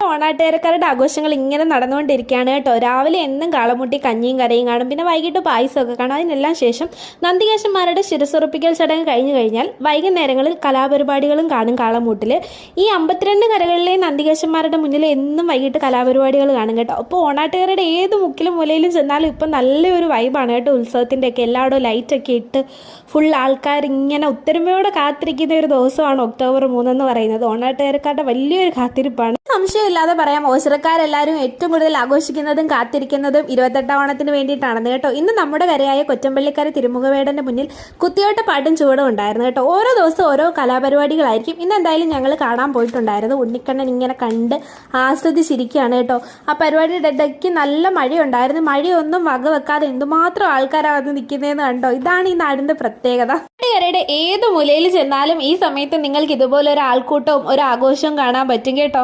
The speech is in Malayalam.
ഓണാട്ടുകാരക്കാരുടെ ആഘോഷങ്ങൾ ഇങ്ങനെ നടന്നുകൊണ്ടിരിക്കുകയാണ് കേട്ടോ. രാവിലെ എന്നും കാളമുട്ടി കഞ്ഞിയും കറിയും കാണും, പിന്നെ വൈകിട്ട് പായസമൊക്കെ കാണും. അതിനെല്ലാം ശേഷം നന്ദികേശന്മാരുടെ ശിരസുറപ്പിക്കൽ ചടങ്ങ് കഴിഞ്ഞു കഴിഞ്ഞാൽ വൈകുന്നേരങ്ങളിൽ കലാപരിപാടികളും കാണും കാളമൂട്ടിൽ. ഈ 52 കരകളിലെയും നന്ദികേശന്മാരുടെ മുന്നിൽ എന്നും വൈകിട്ട് കലാപരിപാടികൾ കാണും കേട്ടോ. അപ്പോൾ ഓണാട്ടുകാരുടെ ഏത് മുക്കിലും മൂലയിലും ചെന്നാലും ഇപ്പം നല്ലൊരു വൈബാണ് കേട്ടോ. ഉത്സവത്തിൻ്റെയൊക്കെ എല്ലായിടവും ലൈറ്റൊക്കെ ഇട്ട് ഫുൾ ആൾക്കാർ ഇങ്ങനെ ഒത്തൊരുമയോടെ കാത്തിരിക്കുന്ന ഒരു ദിവസമാണ് ഒക്ടോബർ 3 എന്ന് പറയുന്നത്. ഓണാട്ടുകാരക്കാരുടെ വലിയൊരു കാത്തിരിപ്പാണ്. സംശയമില്ലാതെ പറയാം, ഓച്ചിറക്കാരെല്ലാവരും ഏറ്റവും കൂടുതൽ ആഘോഷിക്കുന്നതും കാത്തിരിക്കുന്നതും 28ാം ഓണത്തിന് വേണ്ടിയിട്ടാണെന്ന് കേട്ടോ. ഇന്ന് നമ്മുടെ കരയായ കൊറ്റമ്പള്ളിക്കര തിരുമുഖവേടന്റെ മുന്നിൽ കുത്തിയോട്ട പാട്ടും ചുവടും ഉണ്ടായിരുന്നു കേട്ടോ. ഓരോ ദിവസവും ഓരോ കലാപരിപാടികളായിരിക്കും. ഇന്ന് എന്തായാലും ഞങ്ങൾ കാണാൻ പോയിട്ടുണ്ടായിരുന്നു. ഉണ്ണിക്കണ്ണൻ ഇങ്ങനെ കണ്ട് ആസ്വദിച്ചിരിക്കുകയാണ് കേട്ടോ. ആ പരിപാടിയുടെ ഇടയ്ക്ക് നല്ല മഴയുണ്ടായിരുന്നു. മഴയൊന്നും വകവെക്കാതെ എന്തുമാത്രം ആൾക്കാരാണ് നിൽക്കുന്നതെന്ന് കണ്ടോ. ഇതാണ് ഈ നാടിന്റെ പ്രത്യേകത. കരയുടെ ഏത് മൂലയിൽ ചെന്നാലും ഈ സമയത്ത് നിങ്ങൾക്ക് ഇതുപോലെ ഒരു ആൾക്കൂട്ടവും ഒരു ആഘോഷവും കാണാൻ പറ്റും കേട്ടോ.